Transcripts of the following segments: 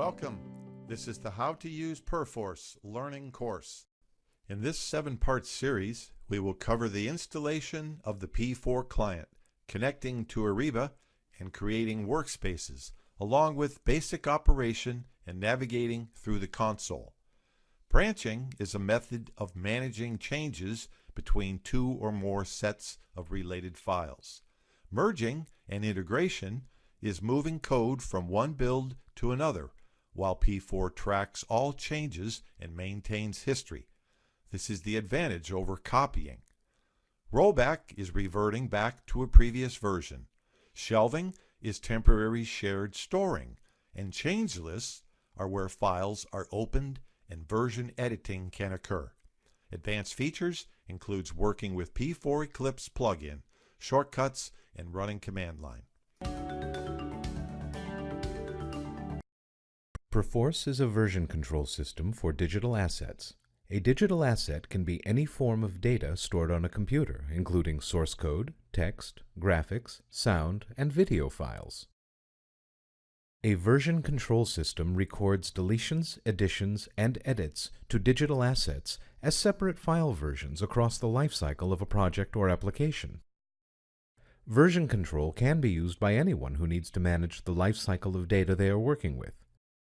Welcome. This is the How to Use Perforce learning course. In this 7-part series, we will cover the installation of the P4 client, connecting to Ariba, and creating workspaces, along with basic operation and navigating through the console. Branching is a method of managing changes between two or more sets of related files. Merging and integration is moving code from one build to another, while P4 tracks all changes and maintains history. This is the advantage over copying. Rollback is reverting back to a previous version. Shelving is temporary shared storing, and change lists are where files are opened and version editing can occur. Advanced features includes working with P4 Eclipse plugin, shortcuts, and running command line. Perforce is a version control system for digital assets. A digital asset can be any form of data stored on a computer, including source code, text, graphics, sound, and video files. A version control system records deletions, additions, and edits to digital assets as separate file versions across the lifecycle of a project or application. Version control can be used by anyone who needs to manage the lifecycle of data they are working with.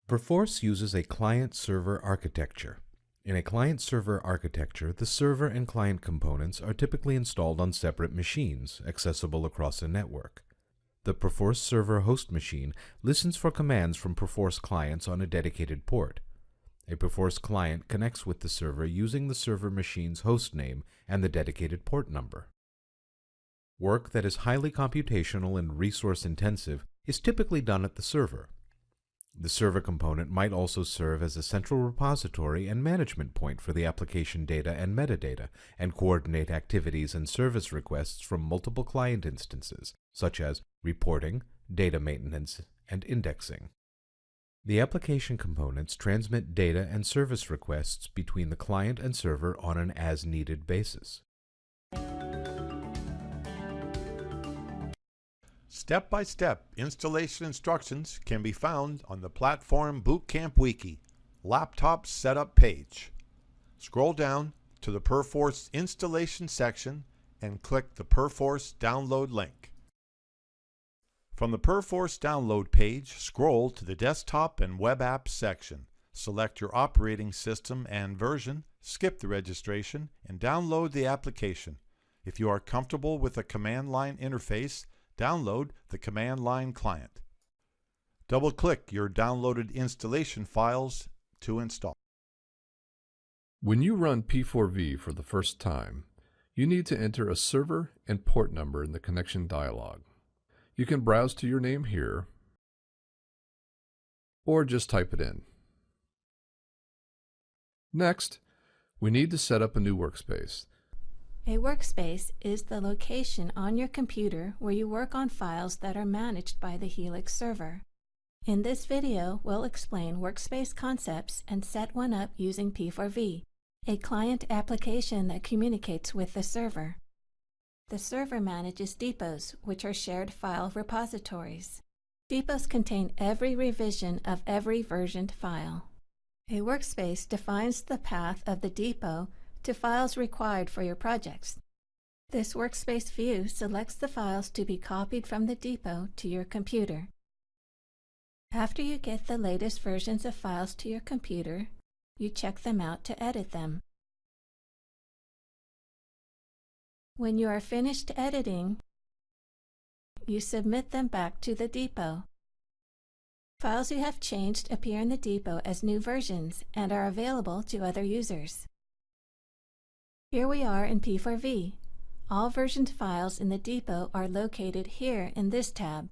Perforce uses a client-server architecture. In a client-server architecture, the server and client components are typically installed on separate machines, accessible across a network. The Perforce server host machine listens for commands from Perforce clients on a dedicated port. A Perforce client connects with the server using the server machine's host name and the dedicated port number. Work that is highly computational and resource-intensive is typically done at the server. The server component might also serve as a central repository and management point for the application data and metadata, and coordinate activities and service requests from multiple client instances, such as reporting, data maintenance, and indexing. The application components transmit data and service requests between the client and server on an as-needed basis. Step-by-step installation instructions can be found on the Platform Bootcamp Wiki laptop setup page. Scroll down to the Perforce installation section and click the Perforce download link. From the Perforce download page, scroll to the Desktop and Web Apps section. Select your operating system and version, skip the registration, and download the application. If you are comfortable with a command line interface, download the command line client. Double-click your downloaded installation files to install. When you run P4V for the first time, you need to enter a server and port number in the connection dialog. You can browse to your name here, or just type it in. Next, we need to set up a new workspace. A workspace is the location on your computer where you work on files that are managed by the Helix server. In this video, we'll explain workspace concepts and set one up using P4V, a client application that communicates with the server. The server manages depots, which are shared file repositories. Depots contain every revision of every versioned file. A workspace defines the path of the depot to files required for your projects. This workspace view selects the files to be copied from the depot to your computer. After you get the latest versions of files to your computer, you check them out to edit them. When you are finished editing, you submit them back to the depot. Files you have changed appear in the depot as new versions and are available to other users. Here we are in P4V. All versioned files in the depot are located here in this tab.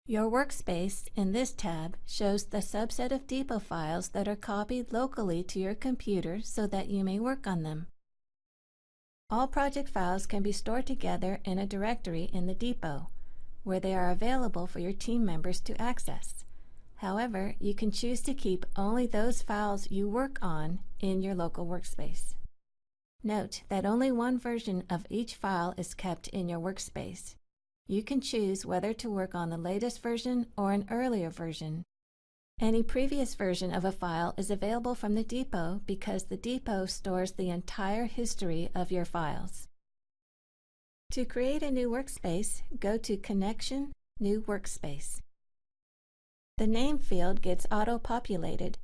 Your workspace in this tab shows the subset of depot files that are copied locally to your computer so that you may work on them. All project files can be stored together in a directory in the depot, where they are available for your team members to access. However, you can choose to keep only those files you work on in your local workspace. Note that only one version of each file is kept in your workspace. You can choose whether to work on the latest version or an earlier version. Any previous version of a file is available from the depot because the depot stores the entire history of your files. To create a new workspace, go to Connection, New Workspace. The name field gets auto-populated,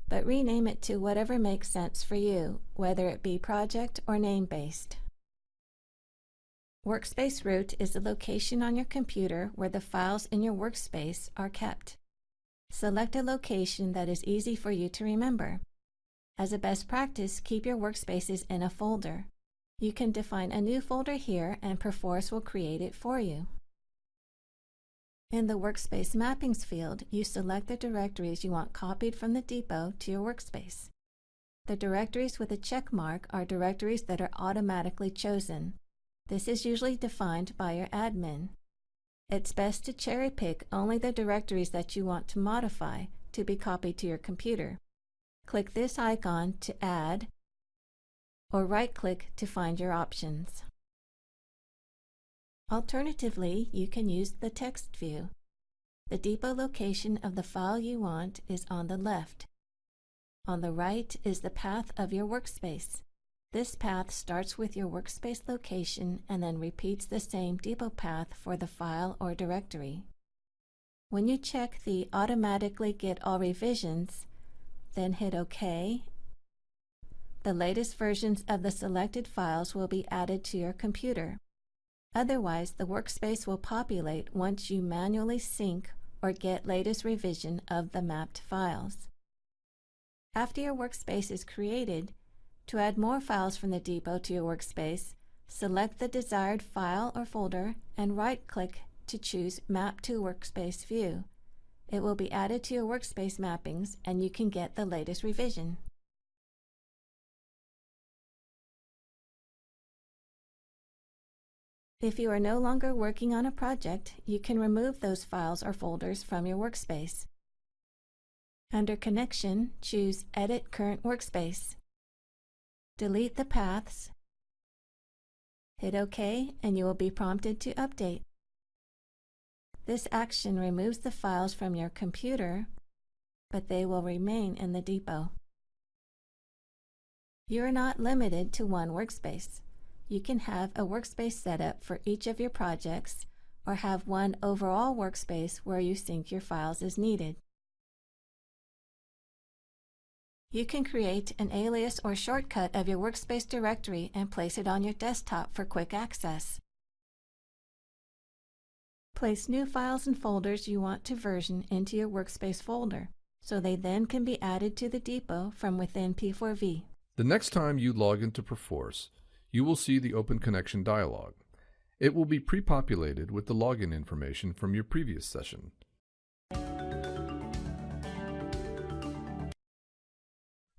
but rename it to whatever makes sense for you, whether it be project or name-based. Workspace root is the location on your computer where the files in your workspace are kept. Select a location that is easy for you to remember. As a best practice, keep your workspaces in a folder. You can define a new folder here and Perforce will create it for you. In the Workspace Mappings field, you select the directories you want copied from the depot to your workspace. The directories with a check mark are directories that are automatically chosen. This is usually defined by your admin. It's best to cherry-pick only the directories that you want to modify to be copied to your computer. Click this icon to add, or right-click to find your options. Alternatively, you can use the text view. The depot location of the file you want is on the left. On the right is the path of your workspace. This path starts with your workspace location and then repeats the same depot path for the file or directory. When you check the Automatically Get All Revisions, then hit OK, the latest versions of the selected files will be added to your computer. Otherwise, the workspace will populate once you manually sync or get latest revision of the mapped files. After your workspace is created, to add more files from the depot to your workspace, select the desired file or folder and right-click to choose Map to Workspace View. It will be added to your workspace mappings and you can get the latest revision. If you are no longer working on a project, you can remove those files or folders from your workspace. Under Connection, choose Edit Current Workspace. Delete the paths. Hit OK and you will be prompted to update. This action removes the files from your computer, but they will remain in the depot. You are not limited to one workspace. You can have a workspace set up for each of your projects or have one overall workspace where you sync your files as needed. You can create an alias or shortcut of your workspace directory and place it on your desktop for quick access. Place new files and folders you want to version into your workspace folder, so they then can be added to the depot from within P4V. The next time you log into Perforce, you will see the Open Connection dialog. It will be pre-populated with the login information from your previous session.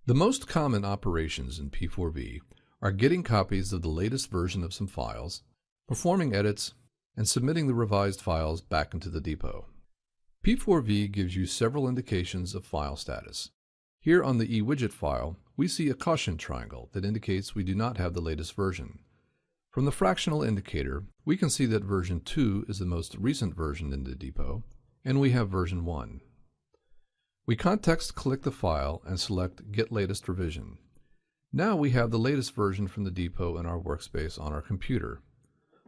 The most common operations in P4V are getting copies of the latest version of some files, performing edits, and submitting the revised files back into the depot. P4V gives you several indications of file status. Here on the eWidget file, we see a caution triangle that indicates we do not have the latest version. From the fractional indicator, we can see that version 2 is the most recent version in the depot, and we have version 1. We context-click the file and select Get Latest Revision. Now we have the latest version from the depot in our workspace on our computer.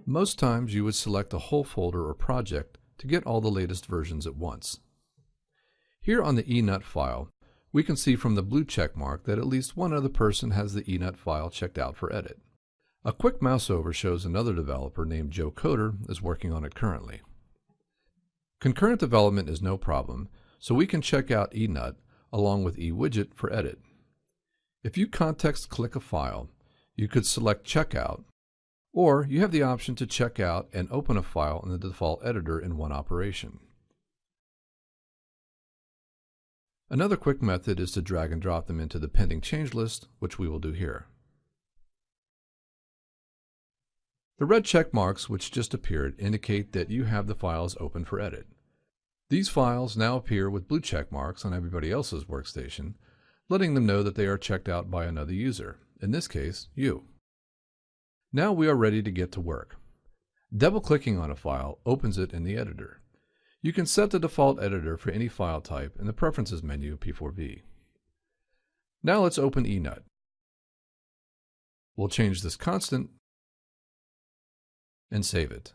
Most times you would select a whole folder or project to get all the latest versions at once. Here on the enut file, we can see from the blue check mark that at least one other person has the enut file checked out for edit. A quick mouse over shows another developer named Joe Coder is working on it currently. Concurrent development is no problem, so we can check out enut along with eWidget for edit. If you context-click a file, you could select Checkout, or you have the option to check out and open a file in the default editor in one operation. Another quick method is to drag and drop them into the pending change list, which we will do here. The red check marks which just appeared indicate that you have the files open for edit. These files now appear with blue check marks on everybody else's workstation, letting them know that they are checked out by another user, in this case, you. Now we are ready to get to work. Double-clicking on a file opens it in the editor. You can set the default editor for any file type in the Preferences menu of P4V. Now let's open eNut. We'll change this constant and save it.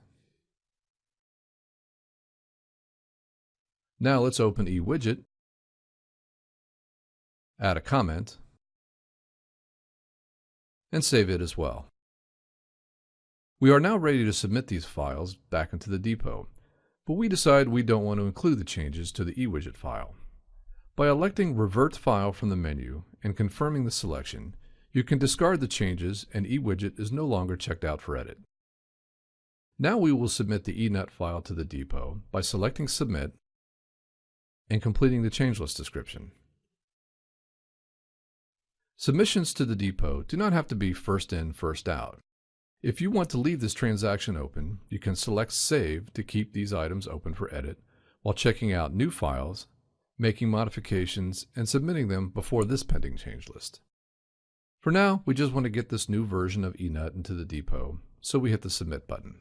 Now let's open eWidget, add a comment, and save it as well. We are now ready to submit these files back into the depot, but we decide we don't want to include the changes to the eWidget file. By electing Revert File from the menu and confirming the selection, you can discard the changes and eWidget is no longer checked out for edit. Now we will submit the eNut file to the depot by selecting Submit and completing the changelist description. Submissions to the depot do not have to be first in, first out. If you want to leave this transaction open, you can select Save to keep these items open for edit while checking out new files, making modifications, and submitting them before this pending change list. For now, we just want to get this new version of eNut into the depot, so we hit the Submit button.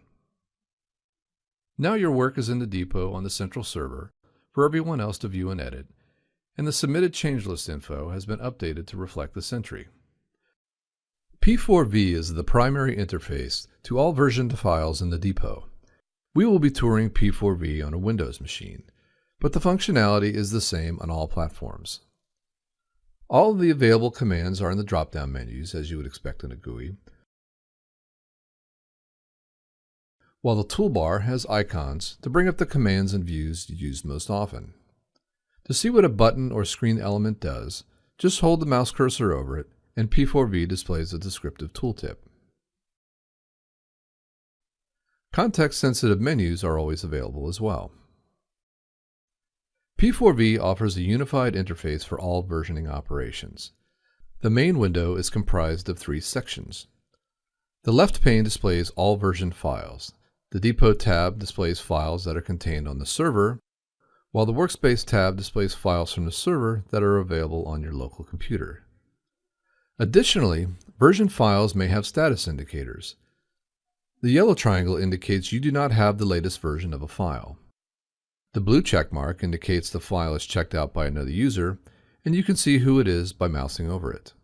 Now your work is in the depot on the central server for everyone else to view and edit, and the submitted change list info has been updated to reflect this entry. P4V is the primary interface to all versioned files in the depot. We will be touring P4V on a Windows machine, but the functionality is the same on all platforms. All of the available commands are in the drop-down menus, as you would expect in a GUI, while the toolbar has icons to bring up the commands and views used most often. To see what a button or screen element does, just hold the mouse cursor over it, and P4V displays a descriptive tooltip. Context-sensitive menus are always available as well. P4V offers a unified interface for all versioning operations. The main window is comprised of 3 sections. The left pane displays all versioned files. The Depot tab displays files that are contained on the server, while the Workspace tab displays files from the server that are available on your local computer. Additionally, version files may have status indicators. The yellow triangle indicates you do not have the latest version of a file. The blue check mark indicates the file is checked out by another user, and you can see who it is by mousing over it.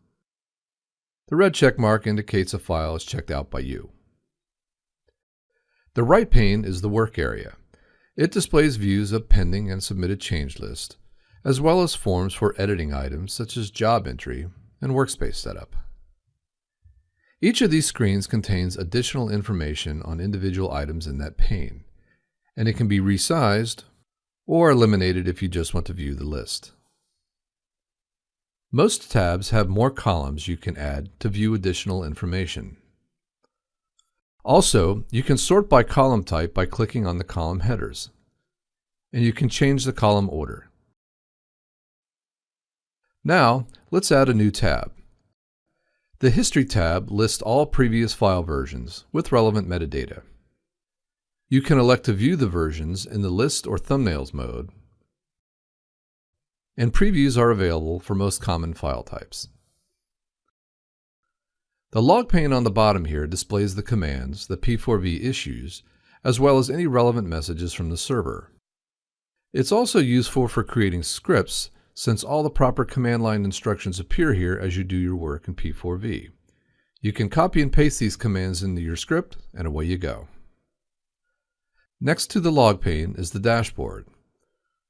The red check mark indicates a file is checked out by you. The right pane is the work area. It displays views of pending and submitted change list, as well as forms for editing items such as job entry and workspace setup. Each of these screens contains additional information on individual items in that pane, and it can be resized or eliminated if you just want to view the list. Most tabs have more columns you can add to view additional information. Also, you can sort by column type by clicking on the column headers, and you can change the column order. Now, let's add a new tab. The History tab lists all previous file versions with relevant metadata. You can elect to view the versions in the List or Thumbnails mode, and previews are available for most common file types. The log pane on the bottom here displays the commands that P4V issues, as well as any relevant messages from the server. It's also useful for creating scripts, since all the proper command line instructions appear here as you do your work in P4V. You can copy and paste these commands into your script, and away you go. Next to the log pane is the dashboard.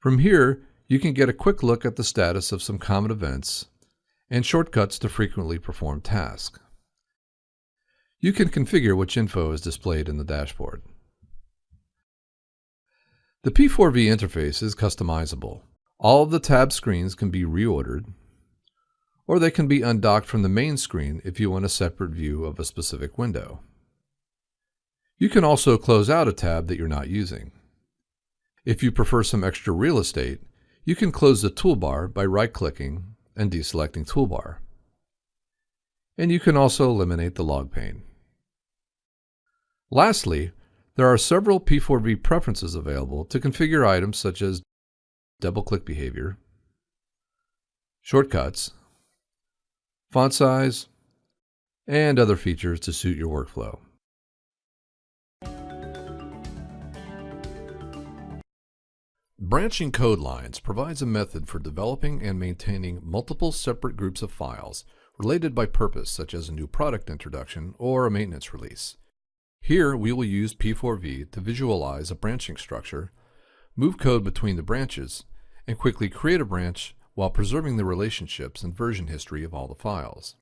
From here, you can get a quick look at the status of some common events and shortcuts to frequently performed tasks. You can configure which info is displayed in the dashboard. The P4V interface is customizable. All of the tab screens can be reordered, or they can be undocked from the main screen if you want a separate view of a specific window. You can also close out a tab that you're not using. If you prefer some extra real estate, you can close the toolbar by right-clicking and deselecting Toolbar. And you can also eliminate the log pane. Lastly, there are several P4V preferences available to configure items such as double-click behavior, shortcuts, font size, and other features to suit your workflow. Branching code lines provides a method for developing and maintaining multiple separate groups of files related by purpose, such as a new product introduction or a maintenance release. Here, we will use P4V to visualize a branching structure, move code between the branches, and quickly create a branch while preserving the relationships and version history of all the files.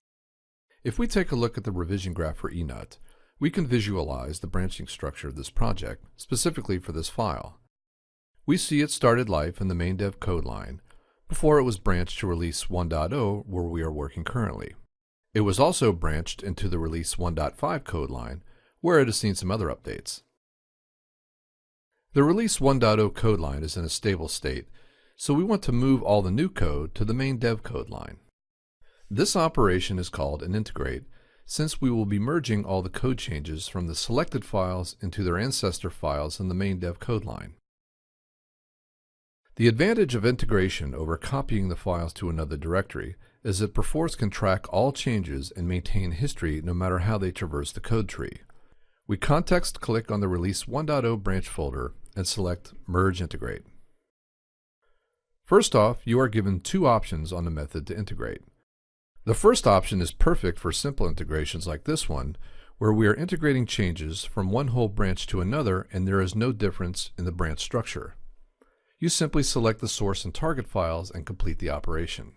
If we take a look at the revision graph for eNut, we can visualize the branching structure of this project, specifically for this file. We see it started life in the main dev code line before it was branched to release 1.0 where we are working currently. It was also branched into the release 1.5 code line where it has seen some other updates. The release 1.0 code line is in a stable state, so we want to move all the new code to the main dev code line. This operation is called an integrate, since we will be merging all the code changes from the selected files into their ancestor files in the main dev code line. The advantage of integration over copying the files to another directory is that Perforce can track all changes and maintain history no matter how they traverse the code tree. We context click on the Release 1.0 branch folder and select Merge Integrate. First off, you are given two options on the method to integrate. The first option is perfect for simple integrations like this one, where we are integrating changes from one whole branch to another and there is no difference in the branch structure. You simply select the source and target files and complete the operation.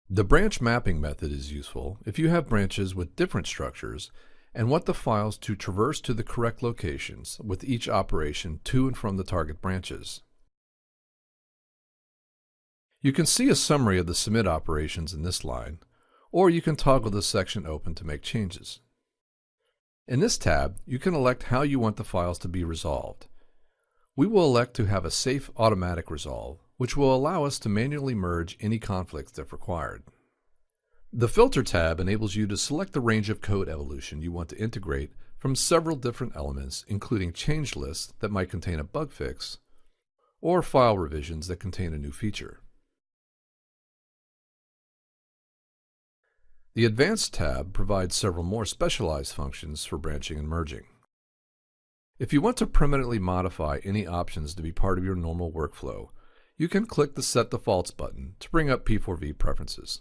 The branch mapping method is useful if you have branches with different structures and want the files to traverse to the correct locations with each operation to and from the target branches. You can see a summary of the submit operations in this line, or you can toggle this section open to make changes. In this tab, you can elect how you want the files to be resolved. We will elect to have a safe automatic resolve, which will allow us to manually merge any conflicts if required. The Filter tab enables you to select the range of code evolution you want to integrate from several different elements, including change lists that might contain a bug fix, or file revisions that contain a new feature. The Advanced tab provides several more specialized functions for branching and merging. If you want to permanently modify any options to be part of your normal workflow, you can click the Set Defaults button to bring up P4V preferences.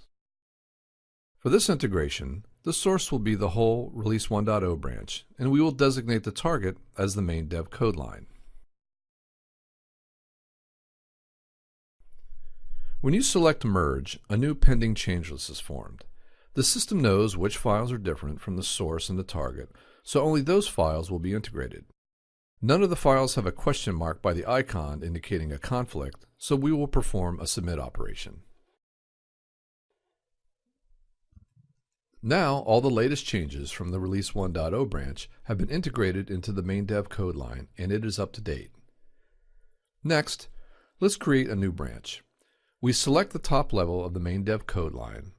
For this integration, the source will be the whole Release 1.0 branch, and we will designate the target as the main dev code line. When you select Merge, a new pending change list is formed. The system knows which files are different from the source and the target, so only those files will be integrated. None of the files have a question mark by the icon indicating a conflict, so we will perform a submit operation. Now, all the latest changes from the Release 1.0 branch have been integrated into the main dev code line, and it is up to date. Next, let's create a new branch. We select the top level of the main dev code line,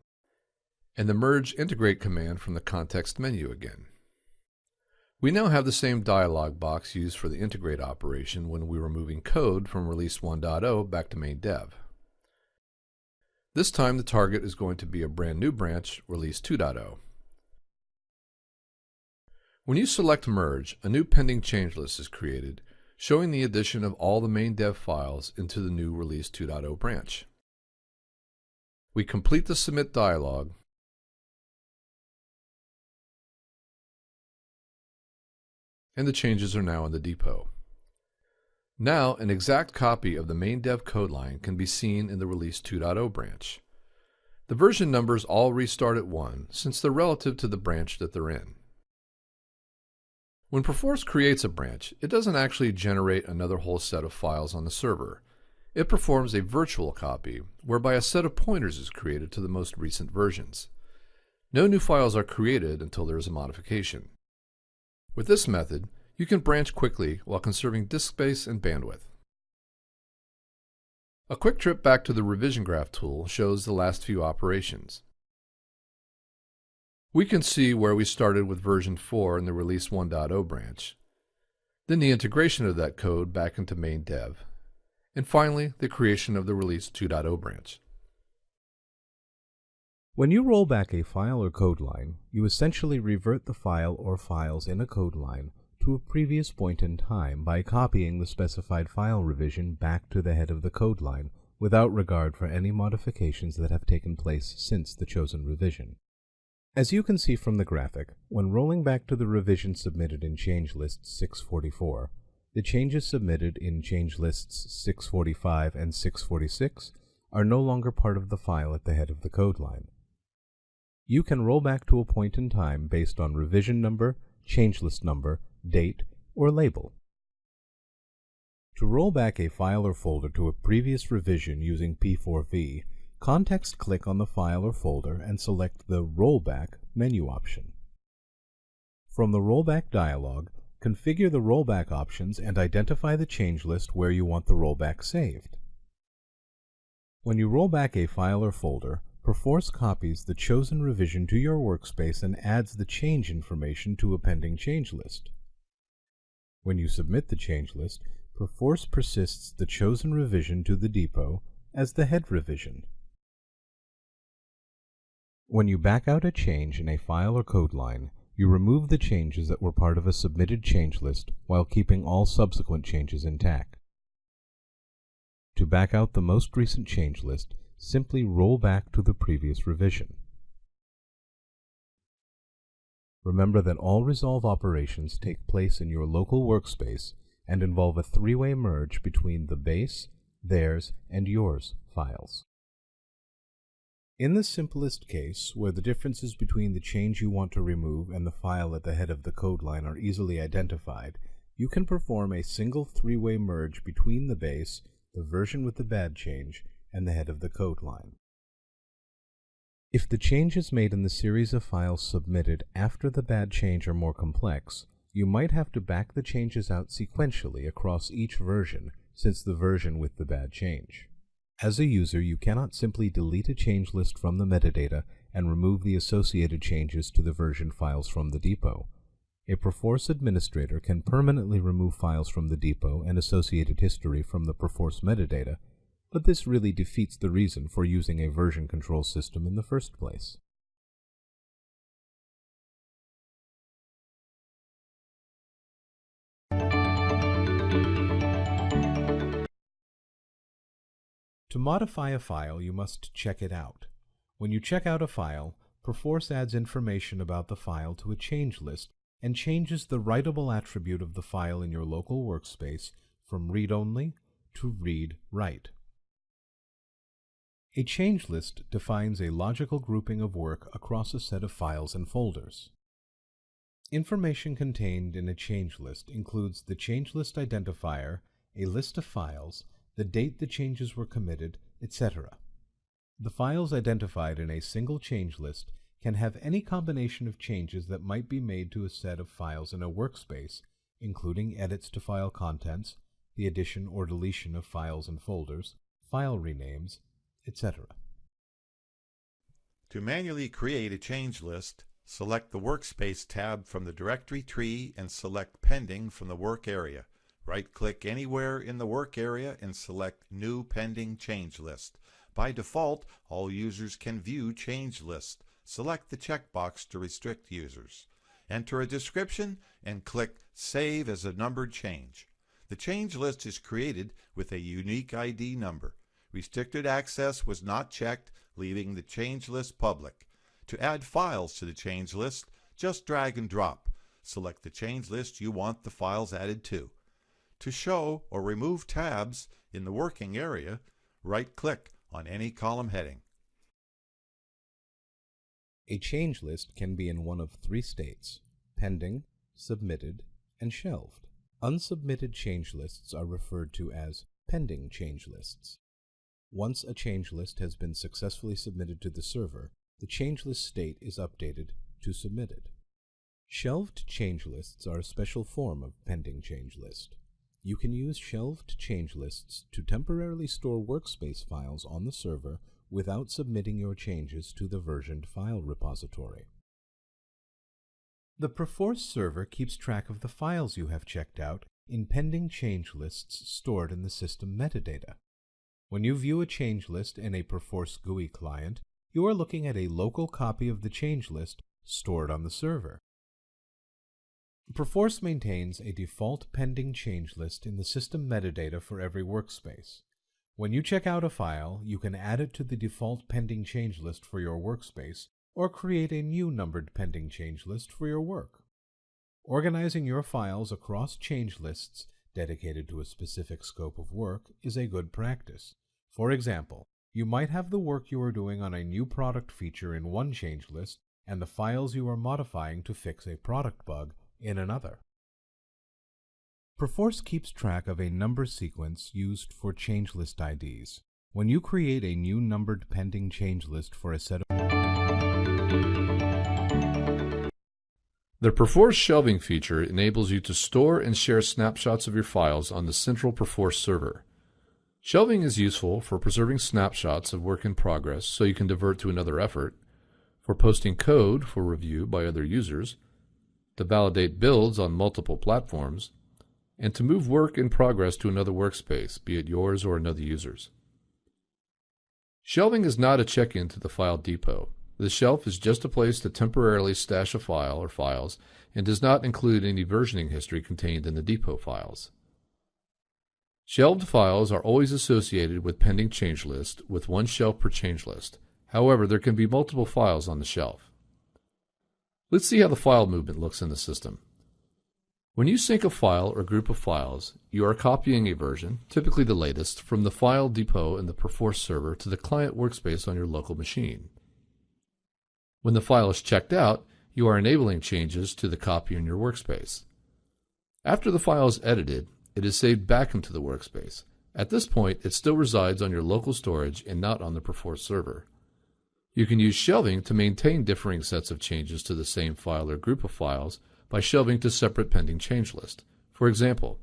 and the Merge Integrate command from the context menu again. We now have the same dialog box used for the integrate operation when we were moving code from Release 1.0 back to main dev. This time the target is going to be a brand new branch, Release 2.0. When you select Merge, a new pending change list is created, showing the addition of all the main dev files into the new Release 2.0 branch. We complete the Submit dialog, and the changes are now in the depot. Now, an exact copy of the main dev code line can be seen in the Release 2.0 branch. The version numbers all restart at 1 since they're relative to the branch that they're in. When Perforce creates a branch, it doesn't actually generate another whole set of files on the server. It performs a virtual copy, whereby a set of pointers is created to the most recent versions. No new files are created until there is a modification. With this method, you can branch quickly while conserving disk space and bandwidth. A quick trip back to the revision graph tool shows the last few operations. We can see where we started with version 4 in the Release 1.0 branch, then the integration of that code back into main dev, and finally the creation of the Release 2.0 branch. When you roll back a file or code line, you essentially revert the file or files in a code line to a previous point in time by copying the specified file revision back to the head of the code line without regard for any modifications that have taken place since the chosen revision. As you can see from the graphic, when rolling back to the revision submitted in change list 644, the changes submitted in change lists 645 and 646 are no longer part of the file at the head of the code line. You can roll back to a point in time based on revision number, changelist number, date, or label. To roll back a file or folder to a previous revision using P4V, context-click on the file or folder and select the Rollback menu option. From the Rollback dialog, configure the rollback options and identify the change list where you want the rollback saved. When you roll back a file or folder, Perforce copies the chosen revision to your workspace and adds the change information to a pending change list. When you submit the change list, Perforce persists the chosen revision to the depot as the head revision. When you back out a change in a file or code line, you remove the changes that were part of a submitted change list while keeping all subsequent changes intact. To back out the most recent change list, simply roll back to the previous revision. Remember that all resolve operations take place in your local workspace and involve a three-way merge between the base, theirs, and yours files. In the simplest case, where the differences between the change you want to remove and the file at the head of the code line are easily identified, you can perform a single three-way merge between the base, the version with the bad change, and the head of the code line. If the changes made in the series of files submitted after the bad change are more complex, you might have to back the changes out sequentially across each version, since the version with the bad change. As a user, you cannot simply delete a change list from the metadata and remove the associated changes to the version files from the depot. A Perforce administrator can permanently remove files from the depot and associated history from the Perforce metadata, but this really defeats the reason for using a version control system in the first place. To modify a file, you must check it out. When you check out a file, Perforce adds information about the file to a change list and changes the writable attribute of the file in your local workspace from read-only to read-write. A change list defines a logical grouping of work across a set of files and folders. Information contained in a change list includes the change list identifier, a list of files, the date the changes were committed, etc. The files identified in a single change list can have any combination of changes that might be made to a set of files in a workspace, including edits to file contents, the addition or deletion of files and folders, file renames, etc. To manually create a change list, select the Workspace tab from the directory tree and select Pending from the Work area. Right-click anywhere in the Work area and select New Pending Change List. By default, all users can view change list. Select the checkbox to restrict users. Enter a description and click Save as a numbered change. The change list is created with a unique ID number. Restricted access was not checked, leaving the change list public. To add files to the change list, just drag and drop. Select the change list you want the files added to. To show or remove tabs in the working area, right-click on any column heading. A change list can be in one of three states: pending, submitted, and shelved. Unsubmitted change lists are referred to as pending change lists. Once a change list has been successfully submitted to the server, the change list state is updated to submitted. Shelved change lists are a special form of pending change list. You can use shelved change lists to temporarily store workspace files on the server without submitting your changes to the versioned file repository. The Perforce server keeps track of the files you have checked out in pending change lists stored in the system metadata. When you view a change list in a Perforce GUI client, you are looking at a local copy of the change list stored on the server. Perforce maintains a default pending change list in the system metadata for every workspace. When you check out a file, you can add it to the default pending change list for your workspace or create a new numbered pending change list for your work. Organizing your files across change lists dedicated to a specific scope of work is a good practice. For example, you might have the work you are doing on a new product feature in one change list and the files you are modifying to fix a product bug in another. Perforce keeps track of a number sequence used for change list IDs. When you create a new numbered pending change list for a set of The Perforce shelving feature enables you to store and share snapshots of your files on the central Perforce server. Shelving is useful for preserving snapshots of work in progress so you can divert to another effort, for posting code for review by other users, to validate builds on multiple platforms, and to move work in progress to another workspace, be it yours or another user's. Shelving is not a check-in to the file depot. The shelf is just a place to temporarily stash a file or files and does not include any versioning history contained in the depot files. Shelved files are always associated with pending change list with one shelf per change list. However, there can be multiple files on the shelf. Let's see how the file movement looks in the system. When you sync a file or group of files, you are copying a version, typically the latest, from the file depot in the Perforce server to the client workspace on your local machine. When the file is checked out, you are enabling changes to the copy in your workspace. After the file is edited, it is saved back into the workspace. At this point, it still resides on your local storage and not on the Perforce server. You can use shelving to maintain differing sets of changes to the same file or group of files by shelving to separate pending change list. For example,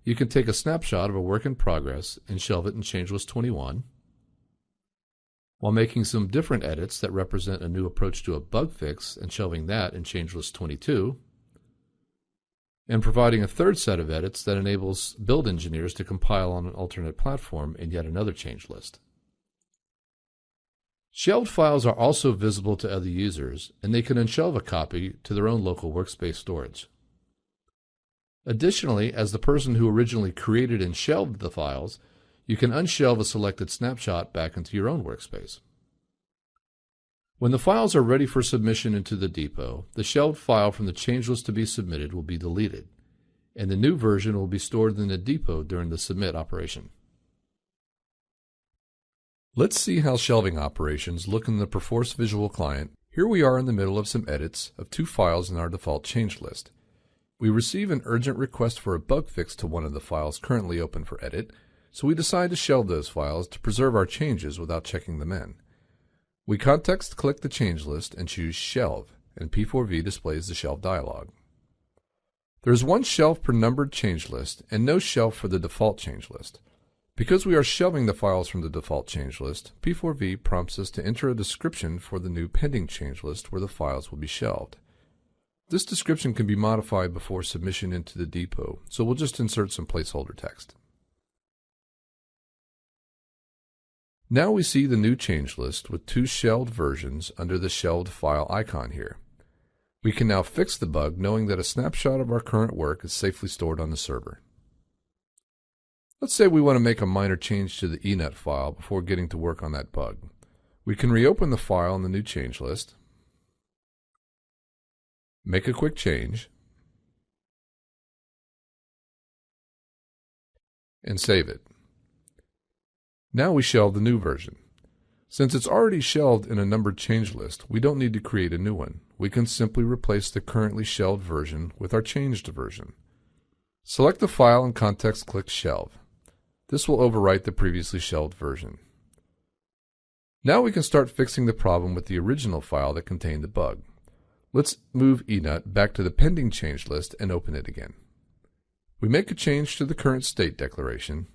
you can take a snapshot of a work in progress and shelve it in change list 21, while making some different edits that represent a new approach to a bug fix and shelving that in change list 22, and providing a third set of edits that enables build engineers to compile on an alternate platform in yet another change list. Shelved files are also visible to other users, and they can unshelve a copy to their own local workspace storage. Additionally, as the person who originally created and shelved the files, you can unshelve a selected snapshot back into your own workspace. When the files are ready for submission into the depot, the shelved file from the change list to be submitted will be deleted, and the new version will be stored in the depot during the submit operation. Let's see how shelving operations look in the Perforce Visual Client. Here we are in the middle of some edits of two files in our default change list. We receive an urgent request for a bug fix to one of the files currently open for edit, so we decide to shelve those files to preserve our changes without checking them in. We context-click the change list and choose Shelve, and P4V displays the shelve dialog. There is one shelf per numbered change list and no shelf for the default change list. Because we are shelving the files from the default change list, P4V prompts us to enter a description for the new pending change list where the files will be shelved. This description can be modified before submission into the depot, so we'll just insert some placeholder text. Now we see the new change list with two shelved versions under the shelved file icon here. We can now fix the bug knowing that a snapshot of our current work is safely stored on the server. Let's say we want to make a minor change to the eNet file before getting to work on that bug. We can reopen the file in the new change list, make a quick change, and save it. Now we shelve the new version. Since it's already shelved in a numbered change list, we don't need to create a new one. We can simply replace the currently shelved version with our changed version. Select the file and context-click Shelve. This will overwrite the previously shelved version. Now we can start fixing the problem with the original file that contained the bug. Let's move eNet back to the pending change list and open it again. We make a change to the current state declaration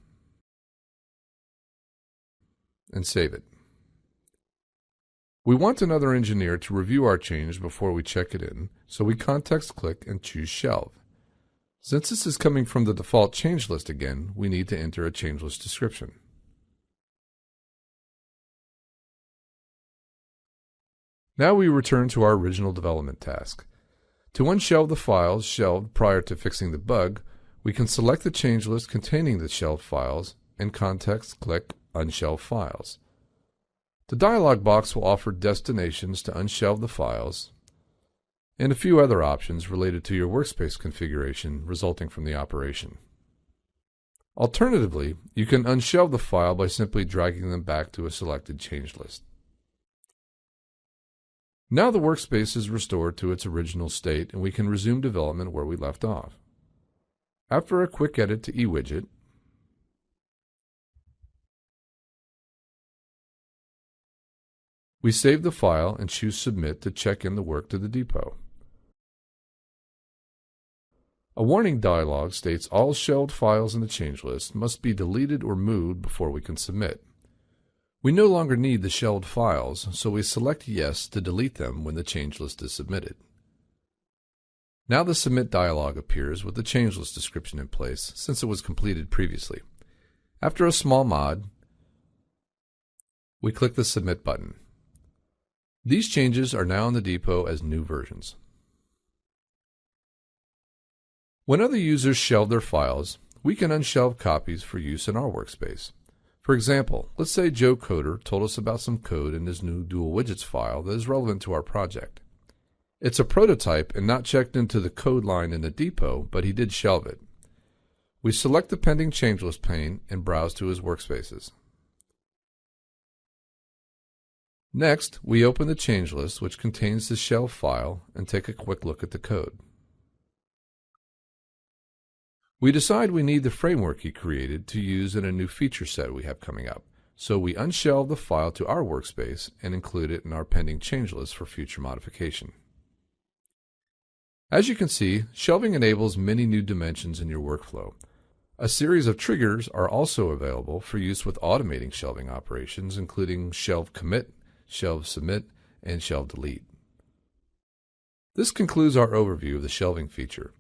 and save it. We want another engineer to review our change before we check it in, so we context-click and choose Shelve. Since this is coming from the default change list again, we need to enter a change list description. Now we return to our original development task. To unshelve the files shelved prior to fixing the bug, we can select the change list containing the shelved files and context-click Unshelve Files. The dialog box will offer destinations to unshelve the files and a few other options related to your workspace configuration resulting from the operation. Alternatively, you can unshelve the file by simply dragging them back to a selected change list. Now the workspace is restored to its original state and we can resume development where we left off. After a quick edit to eWidget, we save the file and choose Submit to check in the work to the depot. A warning dialog states all shelved files in the change list must be deleted or moved before we can submit. We no longer need the shelved files, so we select Yes to delete them when the change list is submitted. Now the Submit dialog appears with the change list description in place since it was completed previously. After a small mod, we click the Submit button. These changes are now in the depot as new versions. When other users shelve their files, we can unshelve copies for use in our workspace. For example, let's say Joe Coder told us about some code in his new dual widgets file that is relevant to our project. It's a prototype and not checked into the code line in the depot, but he did shelve it. We select the pending changelist pane and browse to his workspaces. Next, we open the change list, which contains the shelved file, and take a quick look at the code. We decide we need the framework he created to use in a new feature set we have coming up, so we unshelve the file to our workspace and include it in our pending change list for future modification. As you can see, shelving enables many new dimensions in your workflow. A series of triggers are also available for use with automating shelving operations, including shelve commit, shelve submit, and shelve delete. This concludes our overview of the shelving feature.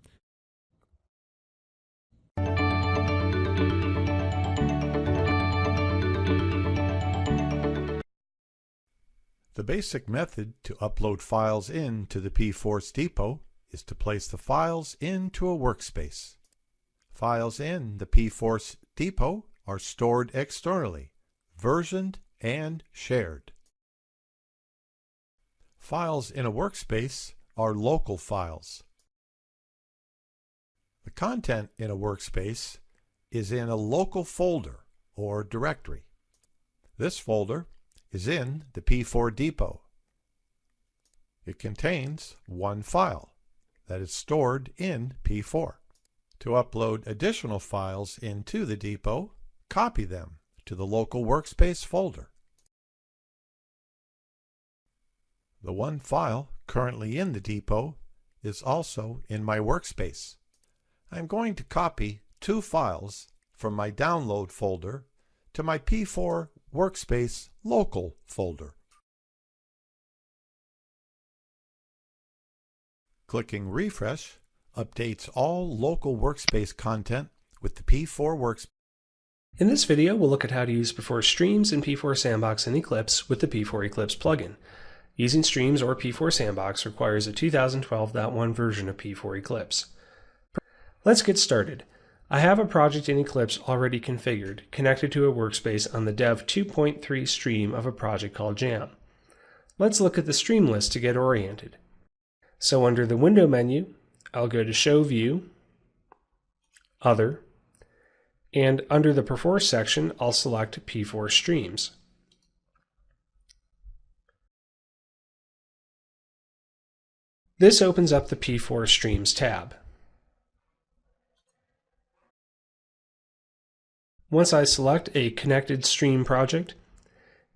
The basic method to upload files into the Perforce depot is to place the files into a workspace. Files in the Perforce depot are stored externally, versioned, and shared. Files in a workspace are local files. The content in a workspace is in a local folder or directory. This folder is in the P4 depot. It contains one file that is stored in P4. To upload additional files into the depot, copy them to the local workspace folder. The one file currently in the depot is also in my workspace. I'm going to copy two files from my download folder to my P4 workspace local folder. Clicking refresh updates all local workspace content with the P4 workspace. In this video, we'll look at how to use Perforce Streams in P4 Sandbox and Eclipse with the P4 Eclipse plugin. Using Streams or P4 Sandbox requires a 2012.1 version of P4 Eclipse. Let's get started. I have a project in Eclipse already configured, connected to a workspace on the Dev 2.3 stream of a project called Jam. Let's look at the stream list to get oriented. So under the Window menu, I'll go to Show View, Other, and under the Perforce section, I'll select P4 Streams. This opens up the P4 Streams tab. Once I select a connected stream project,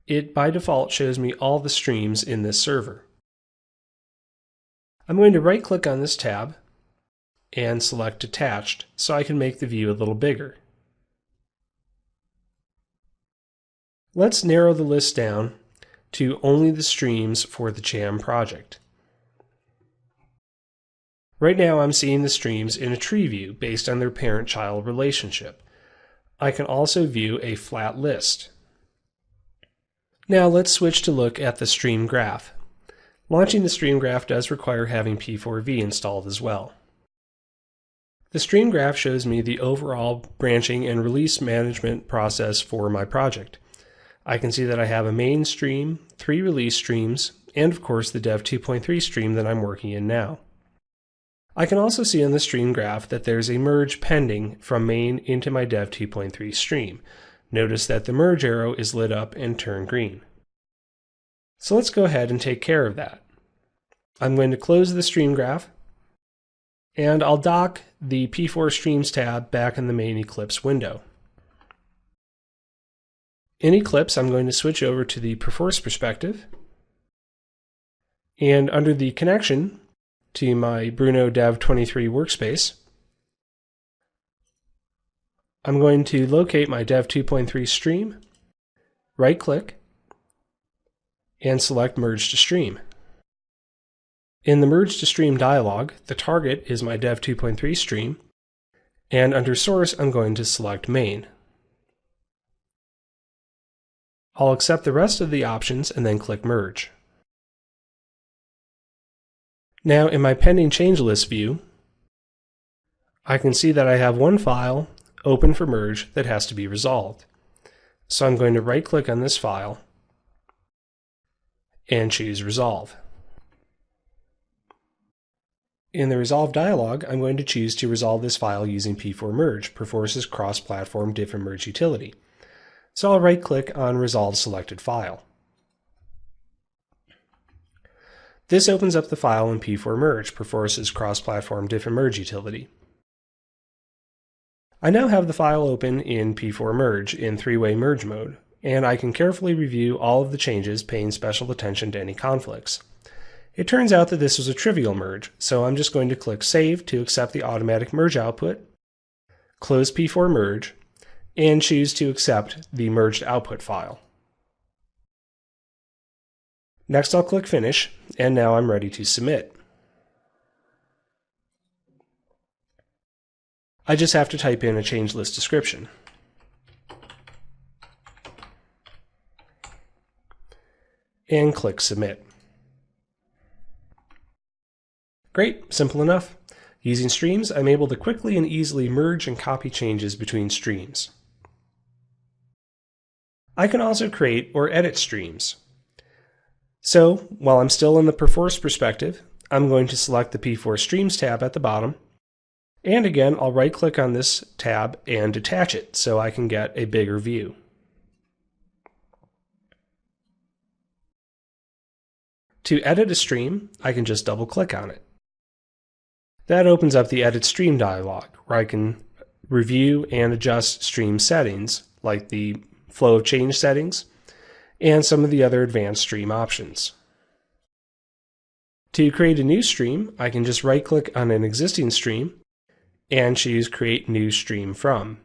it by default shows me all the streams in this server. I'm going to right-click on this tab and select Attached so I can make the view a little bigger. Let's narrow the list down to only the streams for the Jam project. Right now I'm seeing the streams in a tree view based on their parent-child relationship. I can also view a flat list. Now let's switch to look at the stream graph. Launching the stream graph does require having P4V installed as well. The stream graph shows me the overall branching and release management process for my project. I can see that I have a main stream, 3 release streams, and of course the Dev 2.3 stream that I'm working in now. I can also see on the stream graph that there's a merge pending from main into my Dev 2.3 stream. Notice that the merge arrow is lit up and turned green. So let's go ahead and take care of that. I'm going to close the stream graph, and I'll dock the P4 Streams tab back in the main Eclipse window. In Eclipse, I'm going to switch over to the Perforce perspective, and under the connection to my Bruno Dev 23 workspace, I'm going to locate my Dev 2.3 stream, right-click, and select Merge to Stream. In the Merge to Stream dialog, the target is my Dev 2.3 stream, and under Source, I'm going to select Main. I'll accept the rest of the options and then click Merge. Now in my pending change list view, I can see that I have one file open for merge that has to be resolved. So I'm going to right-click on this file and choose Resolve. In the Resolve dialog, I'm going to choose to resolve this file using P4 Merge, Perforce's cross-platform diff and merge utility. So I'll right-click on Resolve Selected File. This opens up the file in P4 Merge, Perforce's cross-platform diff and merge utility. I now have the file open in P4 Merge in 3-way merge mode, and I can carefully review all of the changes, paying special attention to any conflicts. It turns out that this was a trivial merge, so I'm just going to click Save to accept the automatic merge output, close P4 Merge, and choose to accept the merged output file. Next I'll click Finish, and now I'm ready to submit. I just have to type in a change list description. And click Submit. Great, simple enough. Using streams, I'm able to quickly and easily merge and copy changes between streams. I can also create or edit streams. So, while I'm still in the Perforce perspective, I'm going to select the P4 Streams tab at the bottom, and again, I'll right-click on this tab and detach it so I can get a bigger view. To edit a stream, I can just double-click on it. That opens up the Edit Stream dialog, where I can review and adjust stream settings, like the flow of change settings, and some of the other advanced stream options. To create a new stream, I can just right-click on an existing stream and choose Create New Stream From.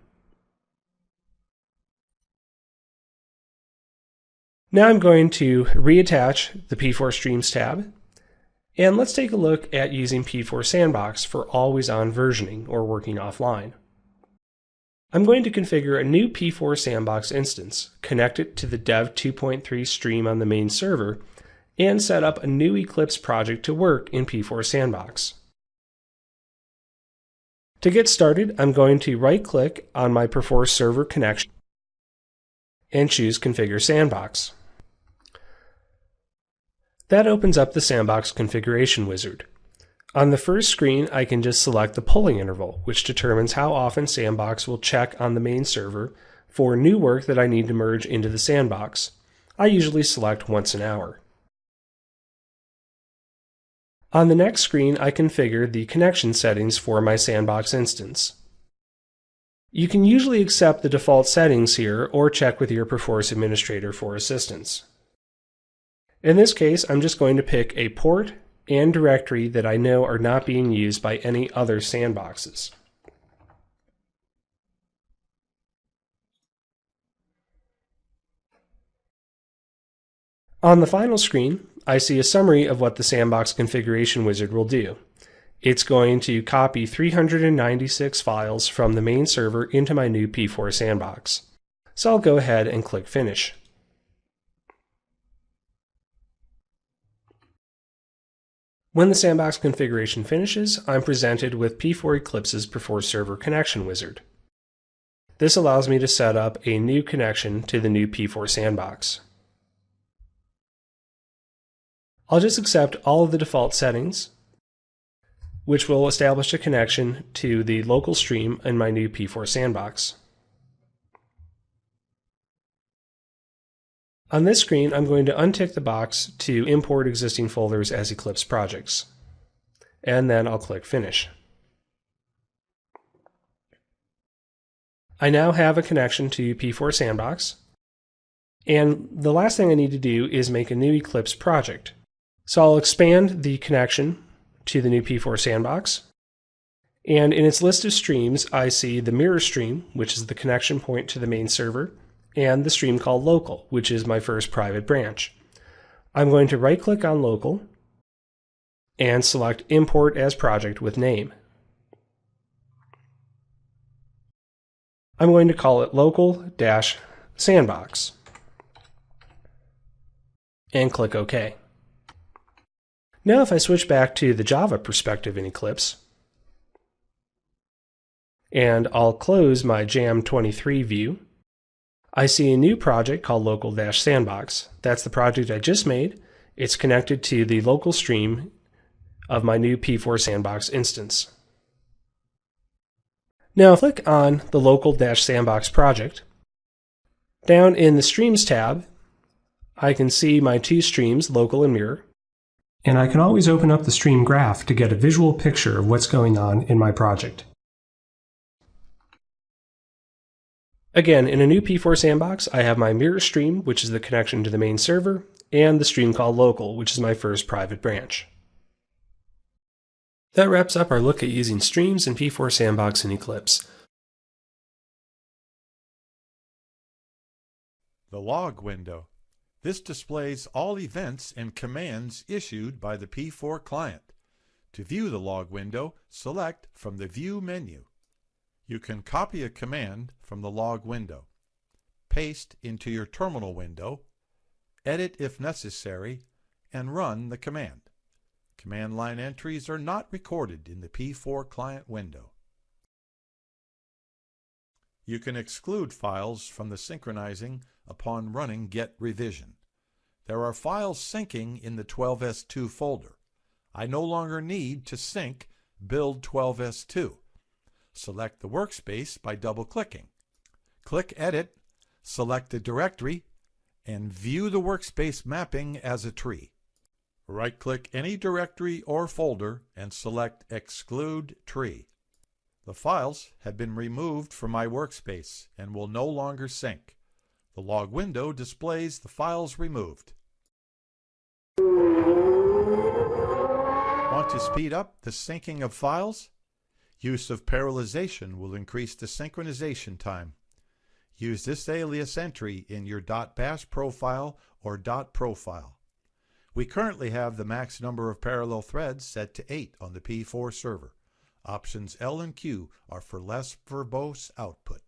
Now I'm going to reattach the P4 Streams tab, and let's take a look at using P4 Sandbox for always-on versioning or working offline. I'm going to configure a new P4 Sandbox instance, connect it to the Dev 2.3 stream on the main server, and set up a new Eclipse project to work in P4 Sandbox. To get started, I'm going to right-click on my Perforce server connection and choose Configure Sandbox. That opens up the Sandbox configuration wizard. On the first screen, I can just select the polling interval, which determines how often Sandbox will check on the main server for new work that I need to merge into the Sandbox. I usually select once an hour. On the next screen, I configure the connection settings for my Sandbox instance. You can usually accept the default settings here or check with your Perforce administrator for assistance. In this case, I'm just going to pick a port and directory that I know are not being used by any other sandboxes. On the final screen, I see a summary of what the Sandbox configuration wizard will do. It's going to copy 396 files from the main server into my new P4 Sandbox. So I'll go ahead and click Finish. When the sandbox configuration finishes, I'm presented with P4 Eclipse's Perforce Server Connection Wizard. This allows me to set up a new connection to the new P4 sandbox. I'll just accept all of the default settings, which will establish a connection to the local stream in my new P4 sandbox. On this screen, I'm going to untick the box to import existing folders as Eclipse projects, and then I'll click Finish. I now have a connection to P4 Sandbox, and the last thing I need to do is make a new Eclipse project. So I'll expand the connection to the new P4 Sandbox, and in its list of streams, I see the mirror stream, which is the connection point to the main server, and the stream called Local, which is my first private branch. I'm going to right-click on Local and select Import as Project with Name. I'm going to call it Local-Sandbox and click OK. Now if I switch back to the Java perspective in Eclipse, and I'll close my Jam23 view, I see a new project called Local-Sandbox. That's the project I just made. It's connected to the local stream of my new P4 Sandbox instance. Now click on the Local-Sandbox project. Down in the Streams tab, I can see my two streams, Local and Mirror. And I can always open up the stream graph to get a visual picture of what's going on in my project. Again, in a new P4 Sandbox, I have my mirror stream, which is the connection to the main server, and the stream called Local, which is my first private branch. That wraps up our look at using streams in P4 Sandbox in Eclipse. The log window. This displays all events and commands issued by the P4 client. To view the log window, select from the View menu. You can copy a command from the log window, paste into your terminal window, edit if necessary, and run the command. Command line entries are not recorded in the P4 client window. You can exclude files from the synchronizing upon running Get Revision. There are files syncing in the 12s2 folder. I no longer need to sync build 12s2. Select the workspace by double-clicking. Click Edit, select the directory, and view the workspace mapping as a tree. Right-click any directory or folder and select Exclude Tree. The files have been removed from my workspace and will no longer sync. The log window displays the files removed. Want to speed up the syncing of files? Use of parallelization will increase the synchronization time. Use this alias entry in your .bash profile or .profile. We currently have the max number of parallel threads set to 8 on the P4 server. Options L and Q are for less verbose output.